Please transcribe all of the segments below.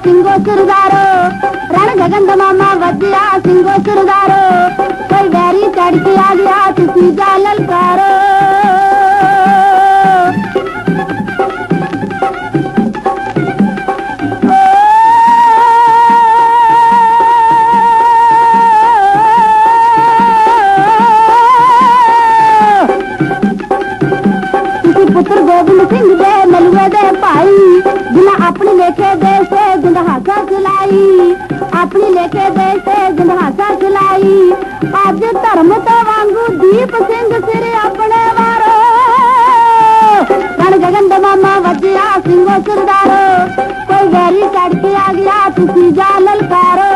सिंगो सुरदारो रण गगन मामा वजिया सिंगो सुरदारो कोई बैरी चढ़ के आ गया तुसी जा ललकारो पुत्र गोबिंद सिंह दे मलुए दे भाई जिन्हें अपनी लेखे दे से गंदहासा खिलाई अपनी लेखे दे से गंदहासा खिलाई अज धर्म तो वांगू दीप सिंह सिर अपने वारो रण गगन मामा वजिया सिंगो सुरदारो कोई वैरी चढ़ के आ गया तुसी जा ललकारो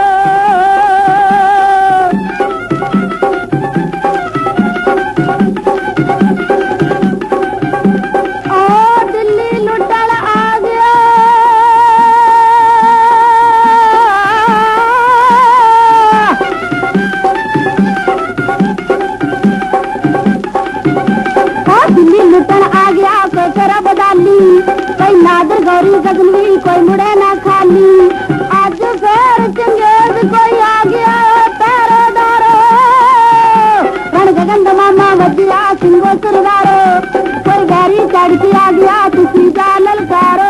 लुटन आ गया कोई करा बदाली कोई नादर गौरी गगनवी कोई मुड़े ना खाली आज फिर चंगेज कोई आ गया पैरोदारो रण गगन मामा वजिया सिंगो सुरदारो कोई गैरी चढ़ के आ गया तुसी जा ललकारो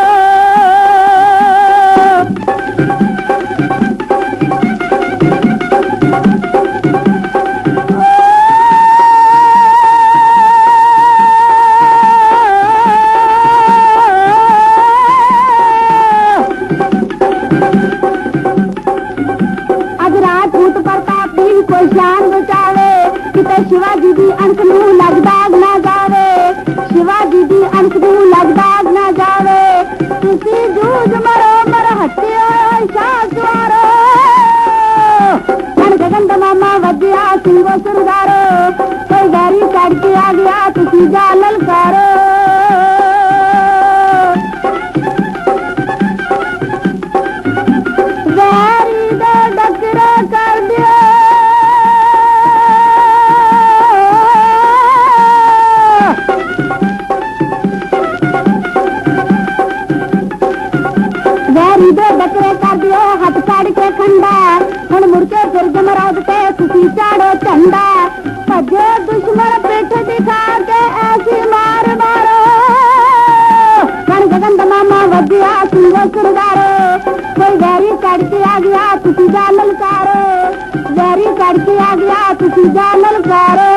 कोई शान बचावे किते शिवाजी दी अंक नू लगदाग ना जावे शिवाजी दी अंक नू लगदाग ना जावे तुसी जूझ मरो मर हत्या शाह सवारो रण गगन मामा वजिया सिंगो सुरदारो कोई गैरी चढ़ के आ गया तुसी जा ललकारो वैरी दे डकरा कर दियो दो बकरे कर दियो हाथ काट के खंडा हुण मुड़के फिर जमराद ते तुसी चाड़ो झंडा भजे दुश्मन पिठ दिखा के ऐसी मार मारो रण गगन मामा वजिया सिंगो सुरदारो कोई वैरी चढ़ के आ गया तुसी जा ललकारो वैरी चढ़ के आ गया तुसी जा ललकारो